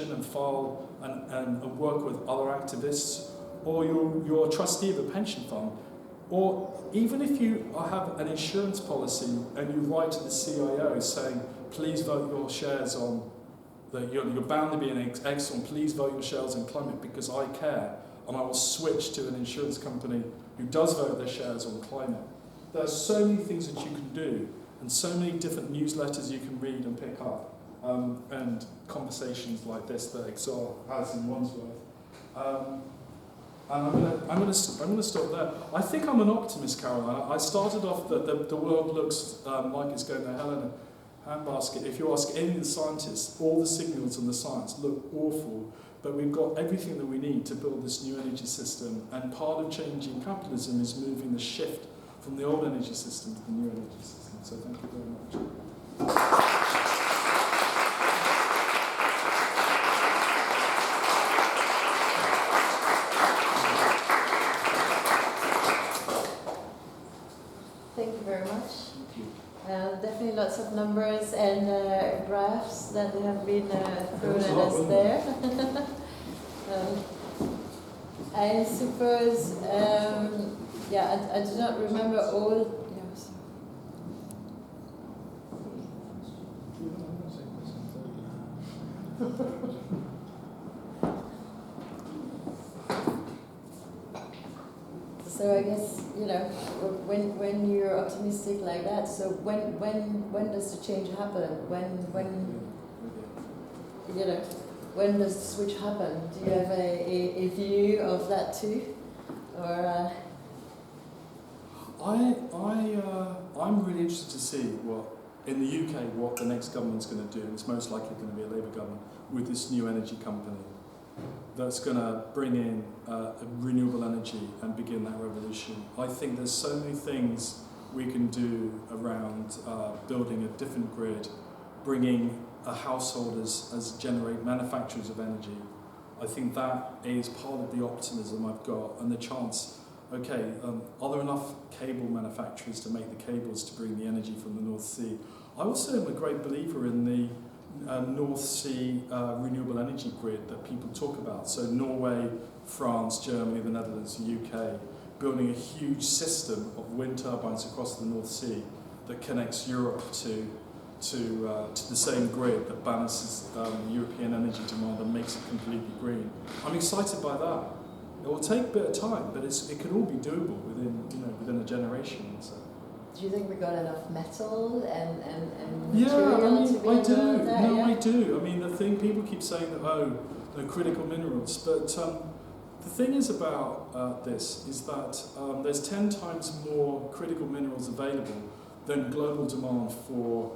action and file and work with other activists, or you're a trustee of a pension fund, or even if you have an insurance policy and you write to the CIO saying, please vote your shares on, you're bound to be an Exxon, please vote your shares on climate because I care, and I will switch to an insurance company who does vote their shares on climate. There are so many things that you can do, and so many different newsletters you can read and pick up, and conversations like this that Exxon has in Wandsworth. And I'm going to stop there. I think I'm an optimist, Caroline. I started off that the world looks like it's going to hell in a handbasket. If you ask any of the scientists, all the signals and the science look awful, but we've got everything that we need to build this new energy system. And part of changing capitalism is moving the shift from the old energy system to the new energy system. So thank you very much. Thank you very much. Definitely lots of numbers and graphs that have been thrown at us there. I suppose, I do not remember all. So I guess, when you're optimistic like that, so when does the change happen? When does the switch happen? Do you have a view of that too? Or I'm really interested to see in the UK what the next government's going to do. It's most likely going to be a Labour government with this new energy company that's going to bring in renewable energy and begin that revolution. I think there's so many things we can do around building a different grid, bringing householders as manufacturers of energy. I think that is part of the optimism I've got and the chance. Okay, are there enough cable manufacturers to make the cables to bring the energy from the North Sea? I also am a great believer in the North Sea renewable energy grid that people talk about. So Norway, France, Germany, the Netherlands, the UK, building a huge system of wind turbines across the North Sea that connects Europe to the same grid that balances European energy demand and makes it completely green. I'm excited by that. It will take a bit of time, but it can all be doable within a generation. So. Do you think we got enough metal and Yeah, material to be I do. able to do that? No, Yeah? I do. I mean, the thing people keep saying that they're critical minerals, but the thing is about this is that there's 10 times more critical minerals available than global demand for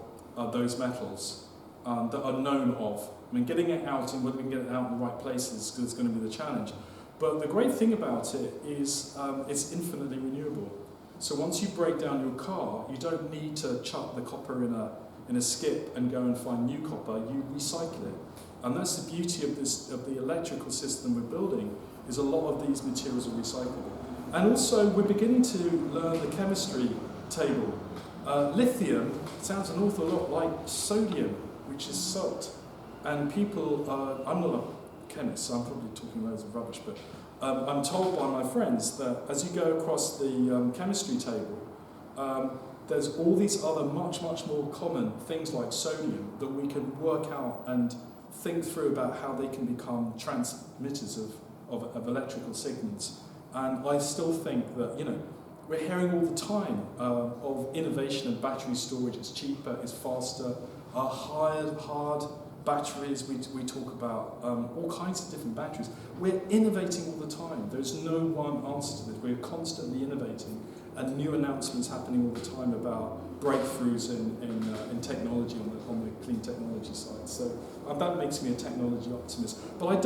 those metals that are known of. I mean, getting it out and whether we can get it out in the right places is going to be the challenge. But the great thing about it is it's infinitely renewable. So once you break down your car, you don't need to chuck the copper in a skip and go and find new copper. You recycle it, and that's the beauty of the electrical system we're building. Is a lot of these materials are recyclable, and also we're beginning to learn the chemistry table. Lithium sounds an awful lot like sodium, which is salt, and people. I'm not a chemist, so I'm probably talking loads of rubbish, but. I'm told by my friends that as you go across the chemistry table, there's all these other much more common things like sodium that we can work out and think through about how they can become transmitters of electrical signals. And I still think that, we're hearing all the time of innovation in battery storage. It's cheaper, it's faster, hard batteries, we talk about all kinds of different batteries. We're innovating all the time. There's no one answer to this. We're constantly innovating, and new announcements happening all the time about breakthroughs in technology on the clean technology side. So that makes me a technology optimist. But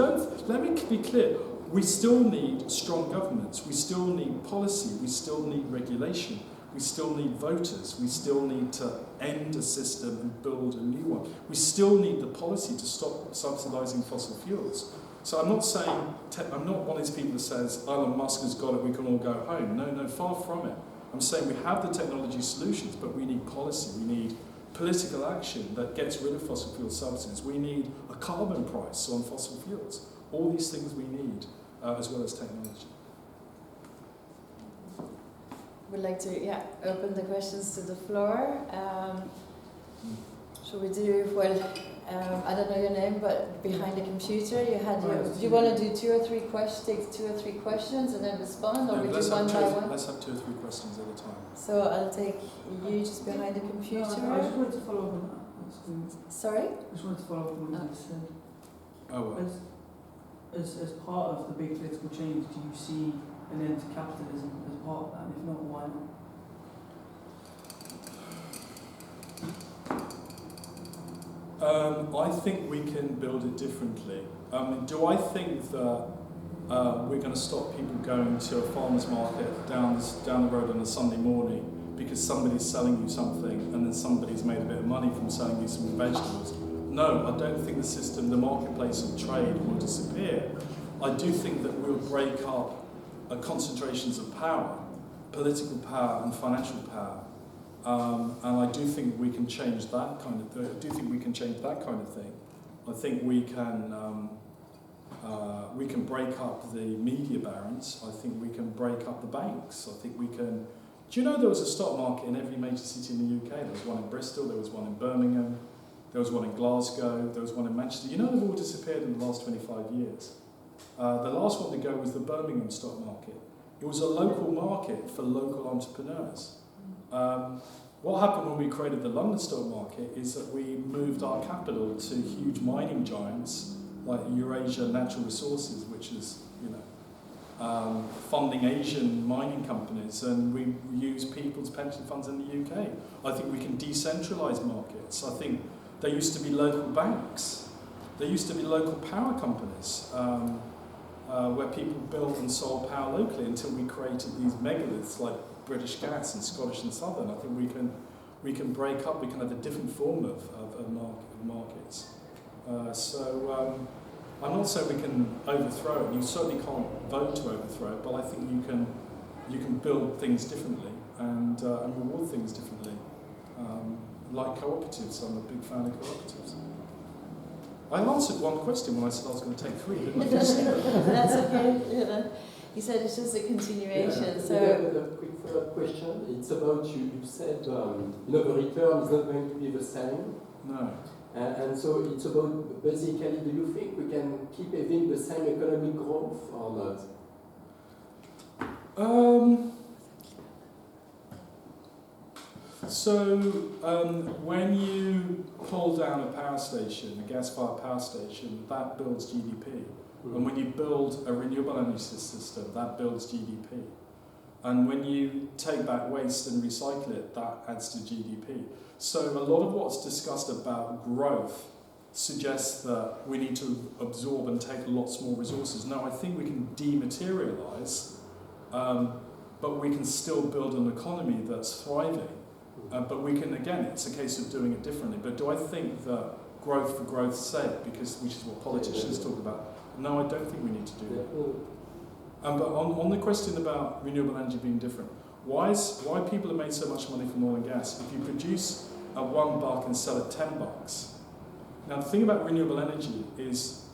let me be clear, we still need strong governments, we still need policy, we still need regulation. We still need voters. We still need to end a system and build a new one. We still need the policy to stop subsidising fossil fuels. So I'm not saying, I'm not one of these people that says, Elon Musk has got it, we can all go home. No, far from it. I'm saying we have the technology solutions, but we need policy. We need political action that gets rid of fossil fuel subsidies. We need a carbon price on fossil fuels. All these things we need, as well as technology. We'd like to open the questions to the floor. Shall we do, I don't know your name, but behind the computer you had do you want to do take 2 or 3 questions and then respond, or No, we do let's one by one? Let's have 2 or 3 questions at a time. So I'll take you just behind the computer. No, I just wanted to follow up on that. Sorry? I just wanted to follow up on what you said. Oh, well. As part of the big political change, do you see an end to capitalism as part of that? And if not, why not? I think we can build it differently. Do I think that we're going to stop people going to a farmer's market down the road on a Sunday morning because somebody's selling you something and then somebody's made a bit of money from selling you some vegetables? No, I don't think the marketplace of trade will disappear. I do think that we'll break up concentrations of power, political power and financial power. And I do think we can change that kind of thing. I think we can break up the media barons. I think we can break up the banks. I think we can. Do you know there was a stock market in every major city in the UK? There was one in Bristol, there was one in Birmingham, there was one in Glasgow, there was one in Manchester. You know they've all disappeared in the last 25 years. The last one to go was the Birmingham stock market. It was a local market for local entrepreneurs. What happened when we created the London stock market is that we moved our capital to huge mining giants like Eurasia Natural Resources, which is, funding Asian mining companies, and we use people's pension funds in the UK. I think we can decentralise markets. I think there used to be local banks. There used to be local power companies where people built and sold power locally until we created these megaliths like British Gas and Scottish and Southern. I think we can break up. We can have a different form of markets. I'm not saying we can overthrow it. You certainly can't vote to overthrow it, but I think you can build things differently and reward things differently. Like cooperatives, I'm a big fan of cooperatives. I answered one question when I said I was going to take 3, didn't I? That's okay. You said it's just a continuation. So a quick follow-up question. It's about you said the return is not going to be the same. No. And so it's about basically, do you think we can keep having the same economic growth or not? When you pull down a power station, a gas-fired power station, that builds GDP. Mm-hmm. And when you build a renewable energy system, that builds GDP. And when you take back waste and recycle it, that adds to GDP. So a lot of what's discussed about growth suggests that we need to absorb and take lots more resources. No, I think we can dematerialise, but we can still build an economy that's thriving. But we can, again, it's a case of doing it differently. But do I think that growth for growth's sake, which is what politicians talk about? No, I don't think we need to do that. But on the question about renewable energy being different, why people have made so much money from oil and gas? If you produce at $1 and sell at $10. Now the thing about renewable energy is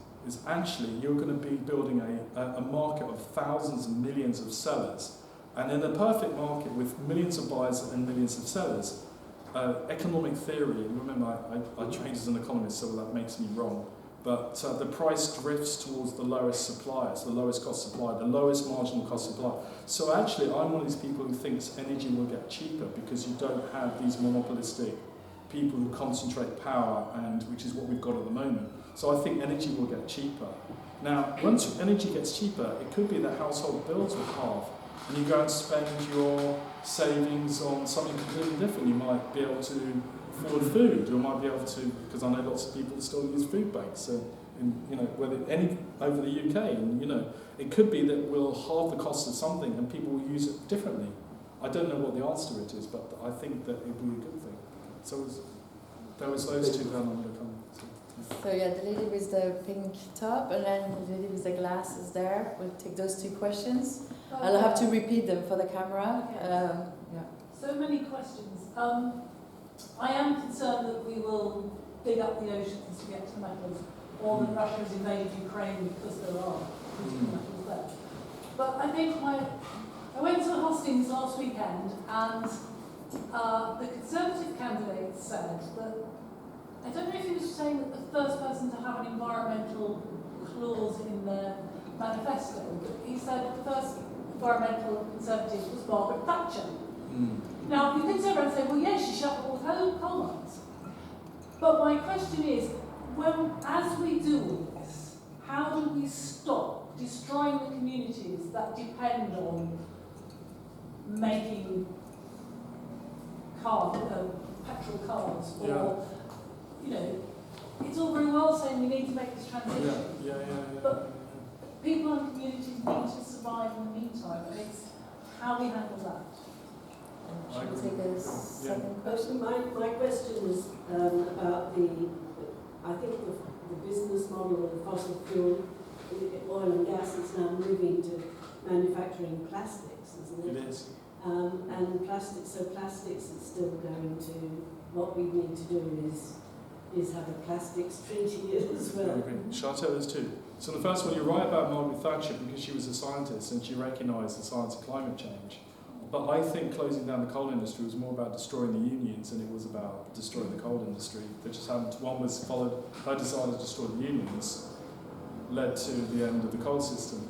actually you're going to be building a market of thousands and millions of sellers. And in a perfect market with millions of buyers and millions of sellers, economic theory, and remember I trained as an economist, so that makes me wrong, but the price drifts towards the lowest suppliers, the lowest cost supplier, the lowest marginal cost supplier. So actually I'm one of these people who thinks energy will get cheaper because you don't have these monopolistic people who concentrate power, and which is what we've got at the moment. So I think energy will get cheaper. Now, once energy gets cheaper, it could be that household bills will halve, and you go and spend your savings on something completely different. You might be able to afford food. You might be able to, because I know lots of people still use food banks. So, whether any over the UK, and it could be that we'll halve the cost of something, and people will use it differently. I don't know what the answer to it is, but I think that it would be a good thing. So there was those two down on the comment. So the lady with the pink top and then the lady with the glasses there. We'll take those 2 questions. I'll have to repeat them for the camera. So many questions. I am concerned that we will dig up the oceans to get to metals, or that Russia has invaded Ukraine because there are critical metals there. But I think I went to hustings last weekend, and the Conservative candidate said that, I don't know if he was saying that the first person to have an environmental clause in their manifesto, but he said the first environmental Conservative was Margaret Thatcher. Now, you could turn around and say, well, yes, she shut all coal mines. But my question is, as we do all this, how do we stop destroying the communities that depend on making petrol cars, or, you know, it's all very well saying we need to make this transition. But people and communities need to survive in the meantime, and it's how we handle that. Should we take a second question? My question is about I think the business model of fossil fuel, oil and gas, is now moving to manufacturing plastics, isn't it? It is. And plastics is still going to, what we need to do is have a plastics treaty as well. Shall I tell this too? So the first one, you're right about Margaret Thatcher, because she was a scientist and she recognised the science of climate change. But I think closing down the coal industry was more about destroying the unions than it was about destroying the coal industry. They just happened. One was followed, her desire to destroy the unions led to the end of the coal system,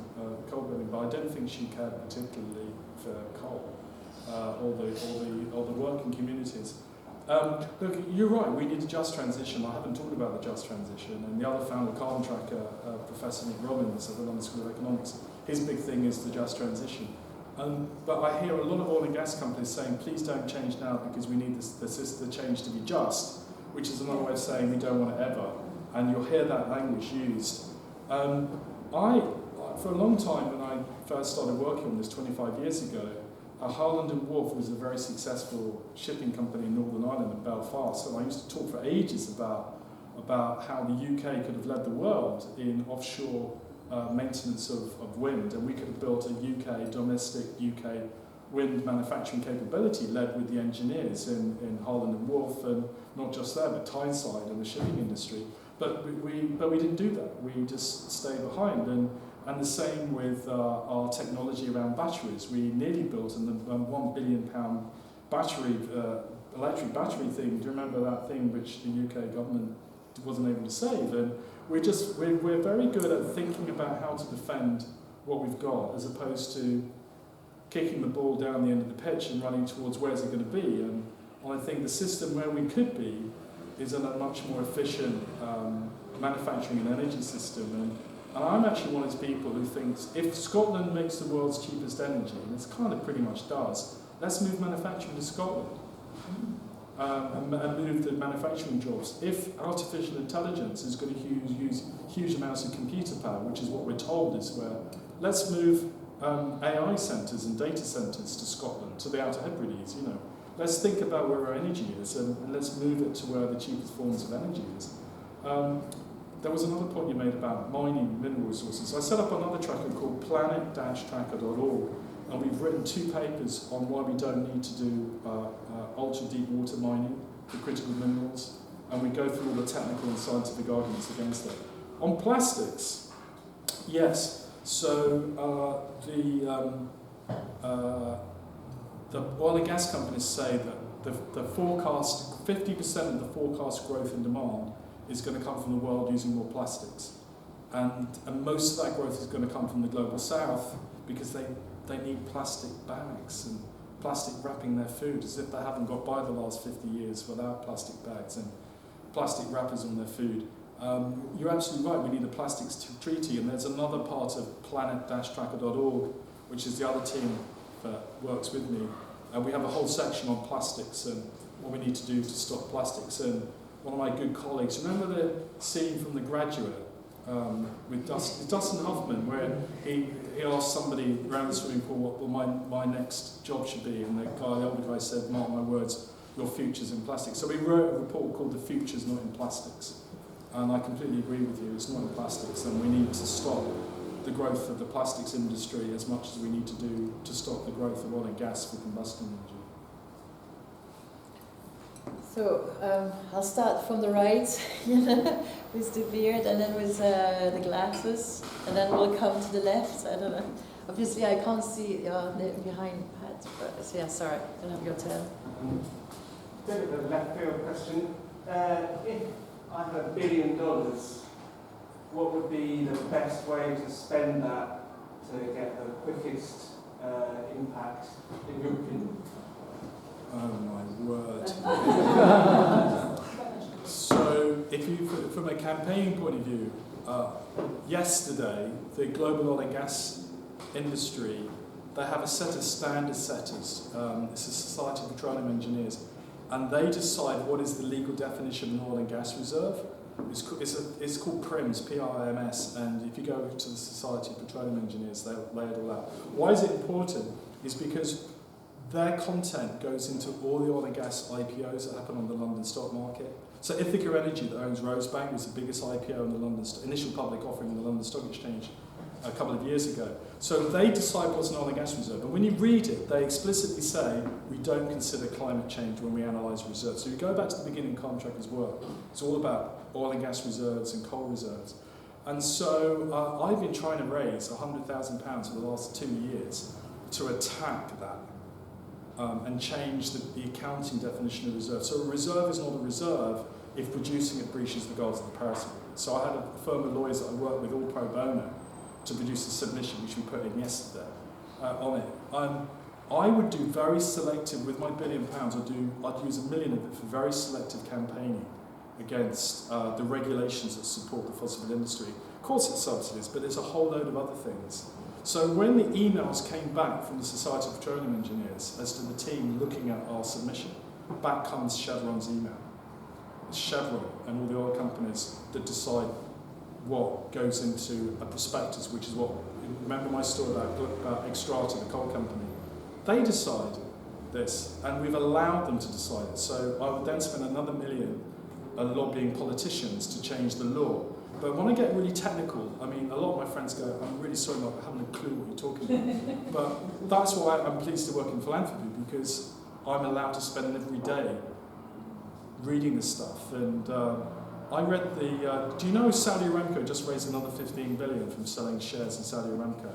coal building. But I don't think she cared particularly for coal or the working communities. Look, you're right, we need a just transition. I haven't talked about the just transition. And the other founder, carbon tracker, Professor Nick Robbins at the London School of Economics, his big thing is the just transition. But I hear a lot of oil and gas companies saying, please don't change now because we need the change to be just, which is another way of saying we don't want it ever. And you'll hear that language used. For a long time, when I first started working on this 25 years ago, Harland & Wolff was a very successful shipping company in Northern Ireland and Belfast, and I used to talk for ages about how the UK could have led the world in offshore maintenance of wind, and we could have built a domestic UK wind manufacturing capability led with the engineers in Harland & Wolff, and not just there, but Tyneside and the shipping industry. But we didn't do that. We just stayed behind. And the same with our technology around batteries. We nearly built a £1 billion battery, electric battery thing. Do you remember that thing which the UK government wasn't able to save? And we're very good at thinking about how to defend what we've got, as opposed to kicking the ball down the end of the pitch and running towards where's it going to be. And I think the system where we could be is in a much more efficient manufacturing and energy system. And I'm actually one of those people who thinks if Scotland makes the world's cheapest energy, and it's kind of pretty much does, let's move manufacturing to Scotland and move the manufacturing jobs. If artificial intelligence is going to use huge amounts of computer power, which is what we're told is where, let's move AI centres and data centres to Scotland, to the Outer Hebrides, you know. Let's think about where our energy is and let's move it to where the cheapest forms of energy is. There was another point you made about mining mineral resources. I set up another tracker called planet-tracker.org, and we've written 2 papers on why we don't need to do ultra-deep water mining for critical minerals, and we go through all the technical and scientific arguments against it. On plastics, yes, so the oil and gas companies say that the forecast, 50% of the forecast growth in demand is going to come from the world using more plastics. And most of that growth is going to come from the global south because they need plastic bags and plastic wrapping their food, as if they haven't got by the last 50 years without plastic bags and plastic wrappers on their food. You're absolutely right, we need a plastics treaty, and there's another part of planet-tracker.org, which is the other team that works with me. We have a whole section on plastics and what we need to do to stop plastics. And one of my good colleagues, remember the scene from The Graduate with Dustin Hoffman, where he asked somebody around the swimming pool what my next job should be, and the older guy said, mark my words, your future's in plastics. So we wrote a report called The Future's Not in Plastics. And I completely agree with you, it's not in plastics, and we need to stop the growth of the plastics industry as much as we need to do to stop the growth of oil and gas for combustion energy. So I'll start from the right, with the beard, and then with the glasses, and then we'll come to the left. I don't know. Obviously, I can't see behind Pat, but so yeah, sorry, you'll have your turn. Bit of a left field question. If I had $1 billion, what would be the best way to spend that to get the quickest impact, in your opinion? Oh my word. So, if you, from a campaigning point of view, yesterday, the global oil and gas industry, they have a set of standard setters. It's a Society of Petroleum Engineers, and they decide what is the legal definition of an oil and gas reserve. It's called PRIMS, P-R-I-M-S, and if you go to the Society of Petroleum Engineers, they'll lay it all out. Why is it important? Is because their content goes into all the oil and gas IPOs that happen on the London stock market. So Ithaca Energy, that owns Rosebank, was the biggest IPO in the London, initial public offering in the London Stock Exchange a couple of years ago. So they decide what's an oil and gas reserve. And when you read it, they explicitly say, we don't consider climate change when we analyse reserves. So you go back to the beginning of contractors' work. It's all about oil and gas reserves and coal reserves. And so I've been trying to raise £100,000 for the last 2 years to attack that and change the accounting definition of reserve. So a reserve is not a reserve if producing it breaches the goals of the Paris Agreement. So I had a firm of lawyers that I work with, all pro bono, to produce a submission, which we put in yesterday, on it. I would do very selective, with my £1 billion, I'd use $1 million of it for very selective campaigning against the regulations that support the fossil fuel industry. Of course it's subsidies, but there's a whole load of other things. So when the emails came back from the Society of Petroleum Engineers as to the team looking at our submission, back comes Chevron's email. It's Chevron and all the oil companies that decide what goes into a prospectus, which is what, remember my story about Extrata, the coal company? They decide this, and we've allowed them to decide it. So I would then spend another $1 million lobbying politicians to change the law. But when I get really technical, I mean, a lot of my friends go, I'm really sorry, Mark, I haven't a clue what you're talking about. But that's why I'm pleased to work in philanthropy, because I'm allowed to spend every day reading this stuff. And I read do you know Saudi Aramco just raised another $15 billion from selling shares in Saudi Aramco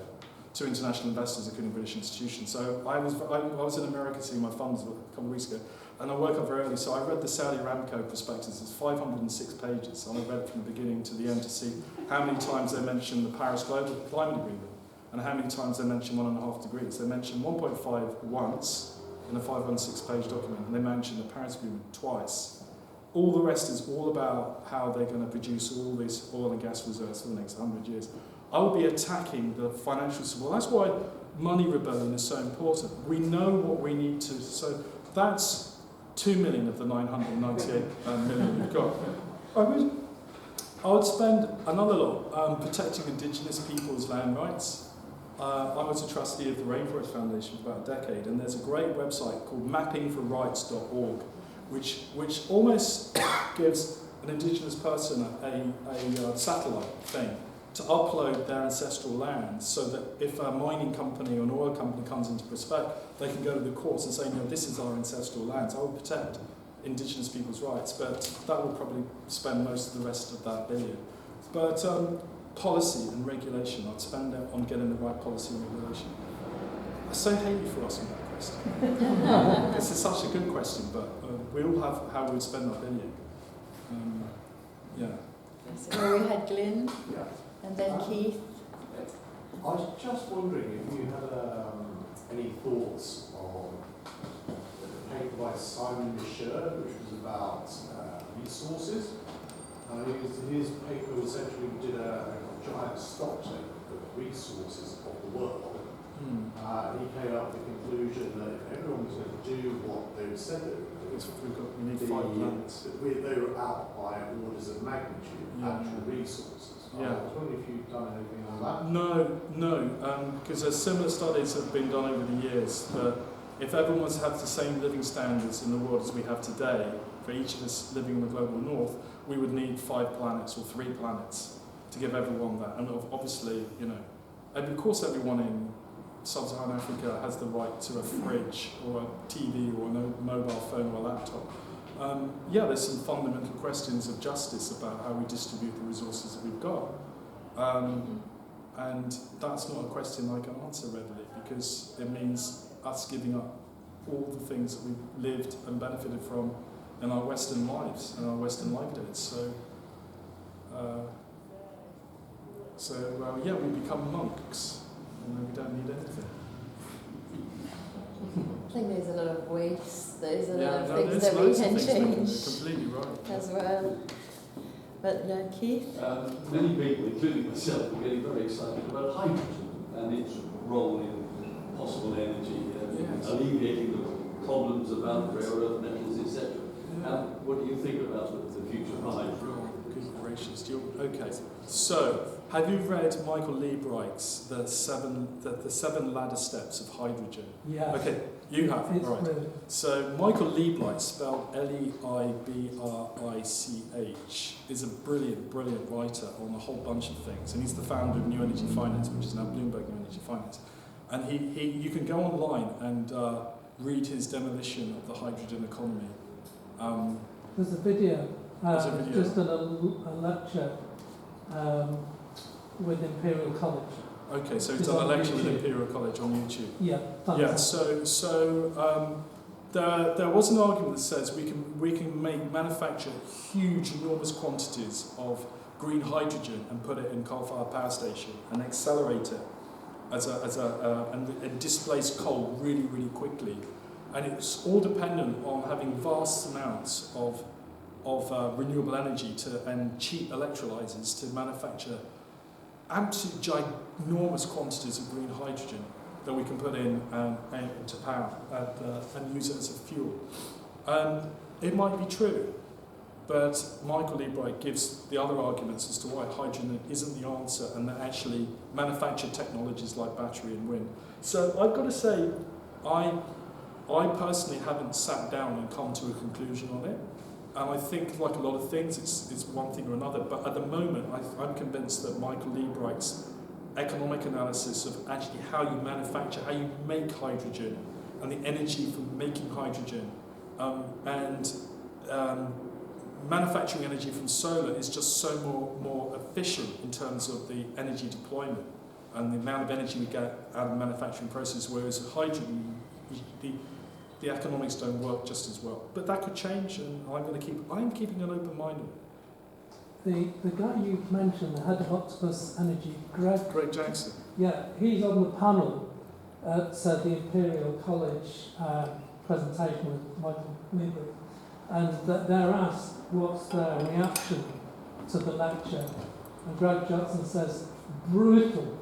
to international investors, including British institutions. So I was in America seeing my funds a couple of weeks ago, and I woke up very early, so I read the Saudi Aramco prospectus. It's 506 pages, and I read it from the beginning to the end to see how many times they mention the Paris Global Climate Agreement, and how many times they mention 1.5 degrees. They mention 1.5 once in a 506-page document, and they mention the Paris Agreement twice. All the rest is all about how they're going to produce all these oil and gas reserves for the next 100 years. I will be attacking the financial support. That's why money rebellion is so important. We know what we need to. So that's 2 million of the 998 million we've got. I would spend another lot protecting indigenous people's land rights. I was a trustee of the Rainforest Foundation for about a decade, and there's a great website called mappingforrights.org, which almost gives an indigenous person a satellite thing to upload their ancestral lands, so that if a mining company or an oil company comes into prospect, they can go to the courts and say, no, this is our ancestral lands. I will protect indigenous people's rights, but that will probably spend most of the rest of that billion. But policy and regulation, I'd spend it on getting the right policy and regulation. I so hate you for asking that question. This is such a good question, but we all have how we'd spend that billion. Yeah. So we had Glyn, Yeah. and then Keith. I was just wondering if you had any thoughts on the paper by Simon Michel, which was about resources. His paper essentially did a giant stock take of resources of the world. He came up with the conclusion that if everyone was going to do what they said they were doing, we need 5 planets. they were out by orders of magnitude, actual resources. Yeah. I was wondering if you've done anything on that. No, because there's similar studies that have been done over the years, that if everyone was to have the same living standards in the world as we have today, for each of us living in the global north, we would need 5 planets or 3 planets to give everyone that. And obviously, and of course everyone in Sub-Saharan Africa has the right to a fridge or a TV or a mobile phone or a laptop. yeah, there's some fundamental questions of justice about how we distribute the resources that we've got. And that's not a question I can answer readily, because it means us giving up all the things that we've lived and benefited from in our Western lives and our Western livelihoods. So yeah, we become monks. We don't need anything. I think there's a lot of waste, there's a lot of no, things there's that we loads of can things we can do. change Completely right. as well. But yeah, Keith? Many people, including myself, are getting very excited about hydrogen and its role in possible energy, alleviating the problems about rare earth metals, etc. What do you think about the future of hydrogen? Good gracious. Okay, so have you read Michael Liebreich's The Seven Ladder Steps of Hydrogen? Yeah. Okay, you have, It's right. brilliant. So Michael Liebreich, spelled Leibrich, is a brilliant writer on a whole bunch of things, and he's the founder of New Energy Finance, which is now Bloomberg New Energy Finance. And you can go online and read his demolition of the hydrogen economy. There's a video, There's a video. just a lecture with Imperial College. Okay, so he's It's done a on lecture with YouTube. Imperial College on YouTube. Yeah, Yeah, fantastic. so there was an argument that says we can manufacture huge, enormous quantities of green hydrogen and put it in coal-fired power station and accelerate it and displace coal really, really quickly. And it's all dependent on having vast amounts of renewable energy and cheap electrolyzers to manufacture absolute ginormous quantities of green hydrogen that we can put into power and use it as a fuel. It might be true, but Michael Liebreich gives the other arguments as to why hydrogen isn't the answer, and that actually manufactured technologies like battery and wind. So I've got to say, I personally haven't sat down and come to a conclusion on it. And I think, like a lot of things, it's one thing or another. But at the moment, I'm convinced that Michael Liebreich's economic analysis of actually how you manufacture, how you make hydrogen, and the energy from making hydrogen, and manufacturing energy from solar is just so more efficient in terms of the energy deployment and the amount of energy we get out of the manufacturing process, whereas hydrogen, the economics don't work just as well. But that could change, and I'm keeping an open mind on it. The guy you mentioned, the head of Octopus Energy, Greg Jackson. Yeah, he's on the panel at the Imperial College presentation with Michael Liebreich, and they're asked what's their reaction to the lecture, and Greg Jackson says, brutal,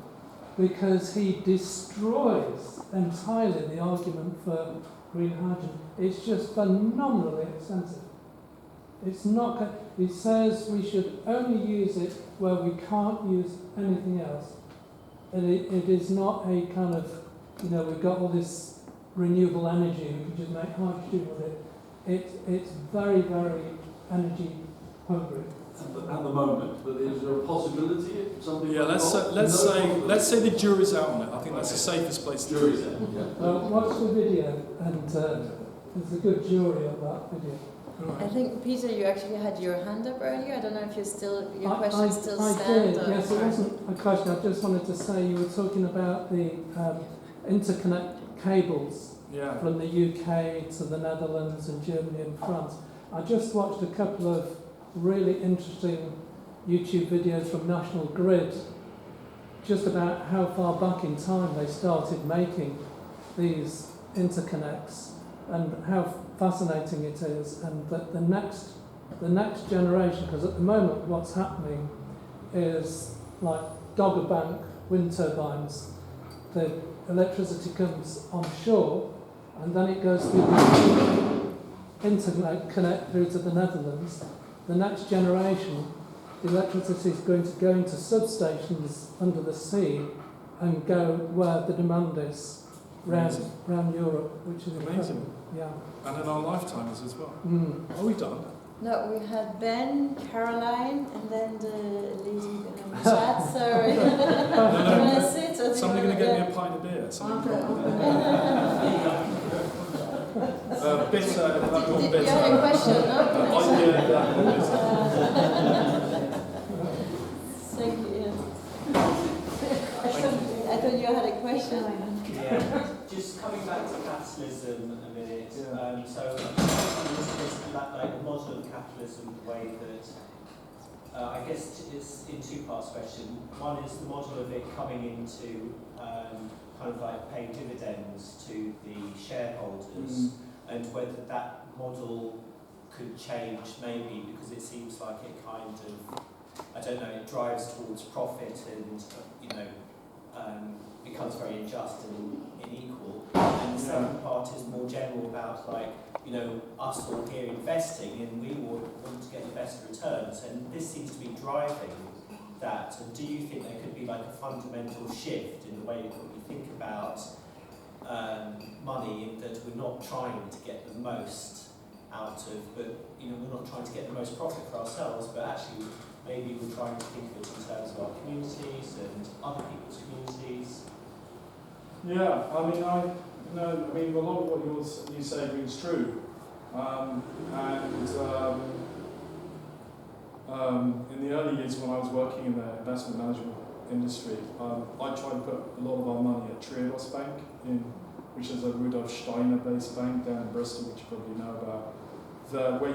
because he destroys entirely the argument for green hydrogen. It's just phenomenally expensive. It's not. He says we should only use it where we can't use anything else. And it is not a kind of, we've got all this renewable energy, we can just make hydrogen with it. It's very, very energy hungry. At the moment, but is there a possibility of something? Yeah, let's say the jury's out on it. I think that's the safest place to Jury's out. Yeah. Watch the video, and there's a good jury on that video. Right. I think, Peter, you actually had your hand up earlier. I don't know if your I question still I stands. did, yes, it wasn't a question. I just wanted to say you were talking about the interconnect cables Yeah. from the UK to the Netherlands and Germany and France. I just watched a couple of really interesting YouTube videos from National Grid just about how far back in time they started making these interconnects and how fascinating it is, and that the next generation, because at the moment what's happening is like Dogger Bank wind turbines, the electricity comes onshore and then it goes through the interconnect through to the Netherlands. The next generation, the electricity is going to go into substations under the sea and go where the demand is around Europe, which is Amazing. incredible. Yeah. And in our lifetimes as well. Mm. Are we done? No, we had Ben, Caroline, and then the lady in the chat. Sorry. No, You want to sit? Or do you Somebody going to wanna get me a pint of beer? Somebody Okay. bit, that got Did bit. you have a question, no? Yeah, that got bit. Thank you. Yeah. I thought you had a question. Yeah, just coming back to capitalism a minute. Yeah. So, like the model of capitalism, the way that I guess it's in two parts question. One is the model of it coming into kind of like paying dividends to the shareholders, and whether that model could change maybe because it seems like it kind of, I don't know, it drives towards profit and becomes very unjust and unequal. And the second part is more general about like, us all here investing, and we want to get the best returns, and this seems to be driving that. And do you think there could be like a fundamental shift in the way that we think about money, that we're not trying to get the most out of, but we're not trying to get the most profit for ourselves, but actually maybe we're trying to think of it in terms of our communities and other people's communities? Yeah, I mean, a lot of what you say rings true. In the early years when I was working in the investment management industry, I tried to put a lot of our money at Triodos Bank, which is a Rudolf Steiner-based bank down in Bristol, which you probably know about. Where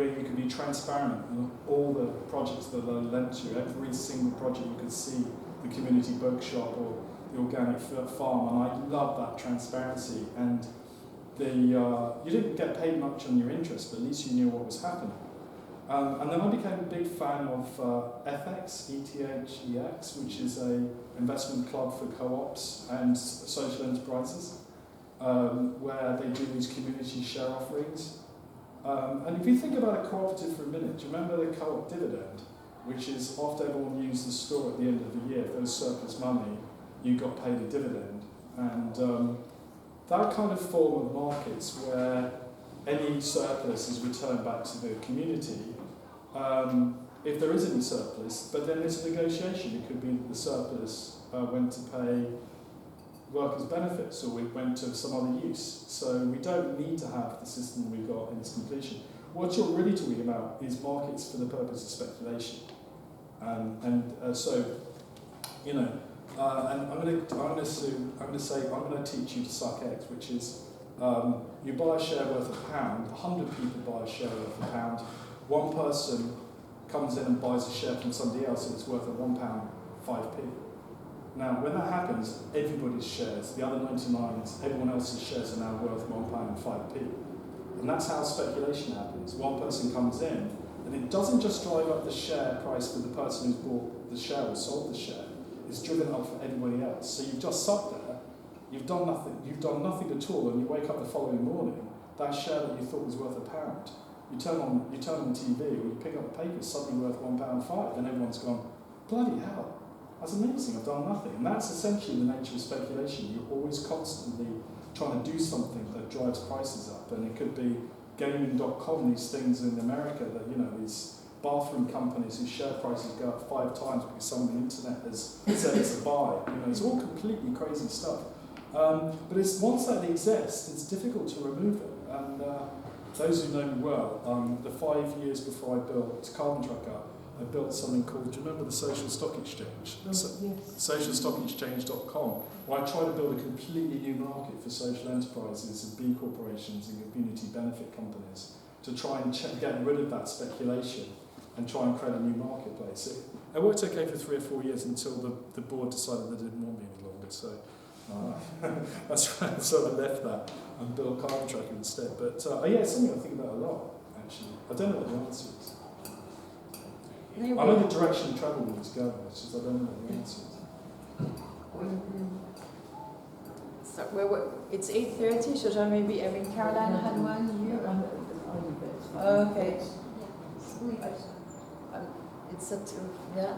you could be transparent in all the projects that are lent to you, every single project you could see, the community bookshop or the organic farm, and I love that transparency. And you didn't get paid much on your interest, but at least you knew what was happening. And then I became a big fan of FX, ETHEX, which is an investment club for co-ops and social enterprises, where they do these community share offerings. And if you think about a cooperative for a minute, do you remember the co-op dividend, which is after everyone used the store at the end of the year, if there was surplus money, you got paid a dividend. And that kind of form of markets where any surplus is returned back to the community, if there is any surplus, but then there's a negotiation. It could be that the surplus went to pay workers' benefits, or it went to some other use. So we don't need to have the system we've got in its completion. What you're really talking about is markets for the purpose of speculation. And I'm going to teach you to suck eggs, which is you buy a share worth £1, 100 people buy a share worth £1. One person comes in and buys a share from somebody else and it's worth £1, 5p. Now, when that happens, everybody's shares, the other 99s, everyone else's shares are now worth £1 and 5p. And that's how speculation happens. One person comes in, and it doesn't just drive up the share price for the person who's bought the share or sold the share. It's driven up for everybody else. So you've just sat there, you've done nothing at all, and you wake up the following morning, that share that you thought was worth £1, you turn on the TV, or you pick up the paper, it's suddenly worth £1.05, and everyone's gone, bloody hell. That's amazing, I've done nothing. And that's essentially the nature of speculation. You're always constantly trying to do something that drives prices up. And it could be gaming.com, these things in America that, these bathroom companies whose share prices go up 5 times because someone on the internet has said it's a buy. It's all completely crazy stuff. But once that exists, it's difficult to remove it. And those who know me well, the 5 years before I built Carbon Tracker, I built something called, do you remember the Social Stock Exchange? Yes. Socialstockexchange.com, where I try to build a completely new market for social enterprises and B corporations and community benefit companies to try and get rid of that speculation and try and create a new marketplace. It worked okay for 3 or 4 years until the board decided they didn't want me any longer, so that's why I sort of left that and built Carbon Tracker instead. But it's something I think about a lot, actually. I don't know what the answer is. I know the direction travel is going, it's just I don't know what the answer is. So it's 8:30, so maybe, Caroline had one, you? Okay. It's up to, yeah.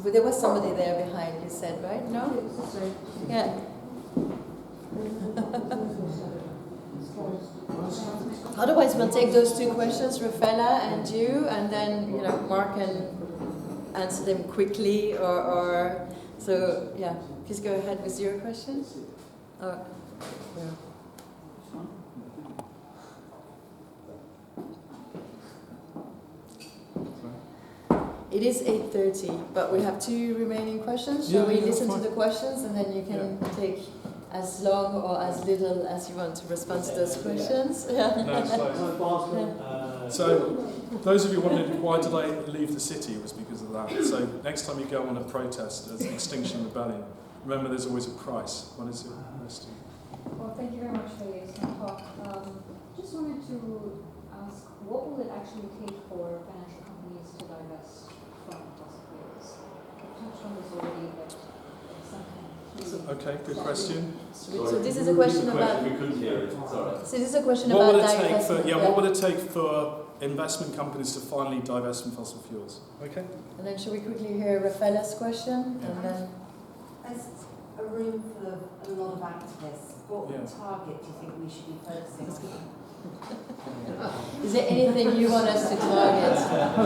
There was somebody there behind, you said, right? No? Yeah. Otherwise, we'll take those 2 questions, Rafaela and you, and then Mark can answer them quickly, or so. Yeah, please go ahead with your question. It is 8:30, but we have 2 remaining questions. Shall we listen to the questions and then you can take as long or as little as you want to respond to those questions? Yeah. No, it's fine. So, those of you wondering why did I leave the city, it was because of that. So, next time you go on a protest as an Extinction Rebellion, remember there's always a price. What is it? Well, thank you very much for your talk. Just wanted to ask, what will it actually take for financial companies to divest from fossil fuels? I've touched on this already, but something. Okay, good question. So this is a question about. We couldn't hear it. Sorry. So this is a question What about would it take for? divestment. What would it take for investment companies to finally divest from fossil fuels? Okay. And then should we quickly hear Rafaela's question, and then. There's a room full of a lot of activists. What Yeah. target do you think we should be focusing on? Is there anything you want us to target?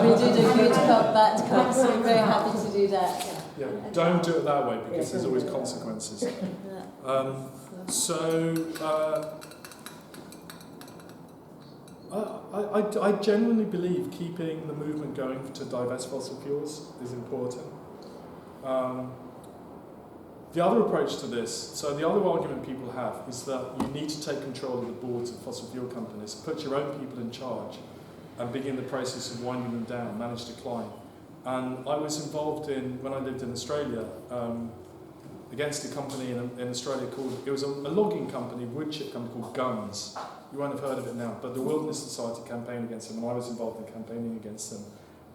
We do the good cop, bad cop, so we're very happy to do that. Yeah. Don't do it that way because there's always consequences. I genuinely believe keeping the movement going to divest fossil fuels is important. The other approach to this, so the other argument people have is that you need to take control of the boards of fossil fuel companies, put your own people in charge, and begin the process of winding them down, manage decline. And I was involved in, when I lived in Australia, against a company in Australia called, it was a logging company, wood chip company called Guns. You won't have heard of it now, but the Wilderness Society campaigned against them, and I was involved in campaigning against them.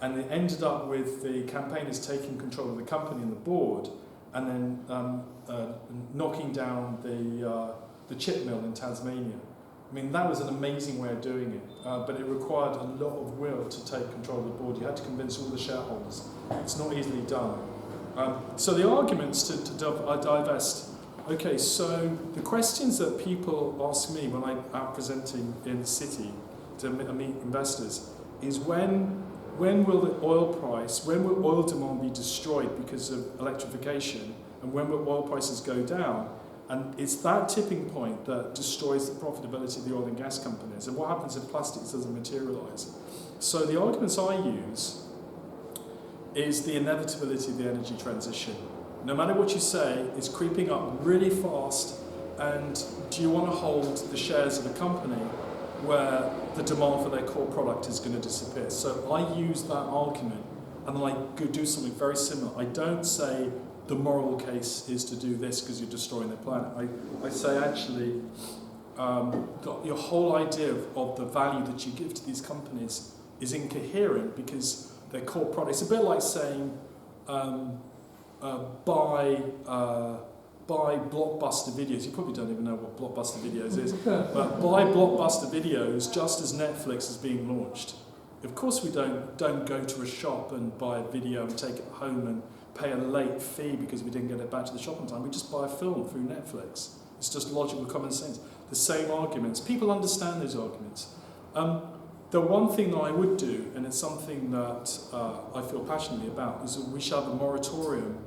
And it ended up with the campaigners taking control of the company and the board, and then knocking down the chip mill in Tasmania. I mean, that was an amazing way of doing it, but it required a lot of will to take control of the board. You had to convince all the shareholders. It's not easily done. So the arguments to divest. Okay, so the questions that people ask me when I'm out presenting in the city to meet investors is when will the oil price, when will oil demand be destroyed because of electrification, and when will oil prices go down? And it's that tipping point that destroys the profitability of the oil and gas companies. And what happens if plastics doesn't materialise? So the arguments I use is the inevitability of the energy transition. No matter what you say, it's creeping up really fast, and do you want to hold the shares of a company where the demand for their core product is going to disappear? So I use that argument, and then I go do something very similar. I don't say the moral case is to do this because you're destroying the planet. I say actually your whole idea of the value that you give to these companies is incoherent because their core product. It's a bit like saying buy Blockbuster videos. You probably don't even know what Blockbuster videos is, but buy Blockbuster videos just as Netflix is being launched. Of course we don't go to a shop and buy a video and take it home and pay a late fee because we didn't get it back to the shop on time. We just buy a film through Netflix. It's just logical common sense. The same arguments. People understand those arguments. The one thing that I would do, and it's something that I feel passionately about, is that we should have a moratorium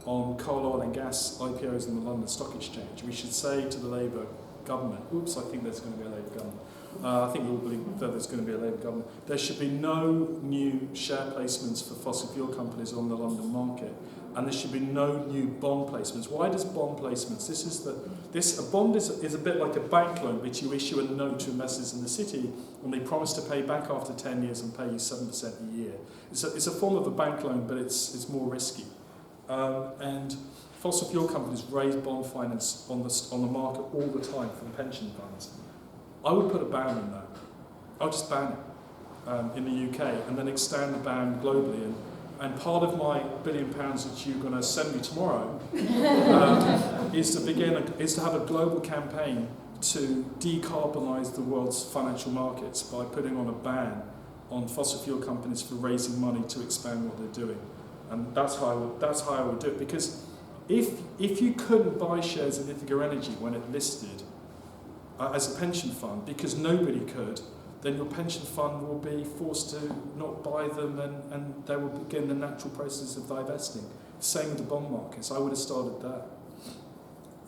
on coal, oil and gas IPOs in the London Stock Exchange. We should say to the Labour government, oops, I think there's going to be a Labour government. I think we all believe that there's going to be a Labour government. There should be no new share placements for fossil fuel companies on the London market, and there should be no new bond placements. Why does bond placements? A bond is a bit like a bank loan, which you issue a note to investors in the city, and they promise to pay back after 10 years and pay you 7% a year. It's a form of a bank loan, but it's more risky. And fossil fuel companies raise bond finance on the market all the time from pension funds. I would put a ban on that. I'll just ban it in the UK and then extend the ban globally. And part of my £1 billion that you're going to send me tomorrow is to have a global campaign to decarbonise the world's financial markets by putting on a ban on fossil fuel companies for raising money to expand what they're doing. And that's how I would do it. Because if you couldn't buy shares in Ithaca Energy when it listed as a pension fund, because nobody could, then your pension fund will be forced to not buy them, and they will begin the natural process of divesting. Same with the bond markets. I would have started there.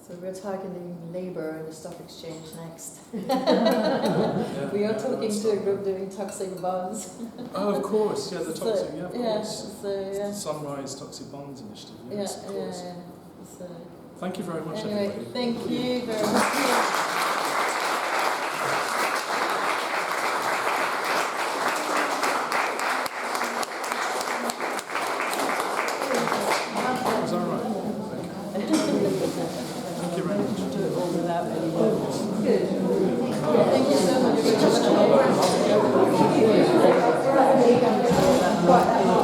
So we're targeting labour in the stock exchange next. Yeah, We are yeah, talking that's to a right. group doing toxic bonds. Oh, of course, yeah, the So, toxic, yeah, of course. So, yeah. Sunrise Toxic Bonds Initiative, Yeah, yes, of course. yeah. So, Thank you very much, anyway, everybody. thank you very much. Is that all right? Thank you. Thank you very much. Do it all without any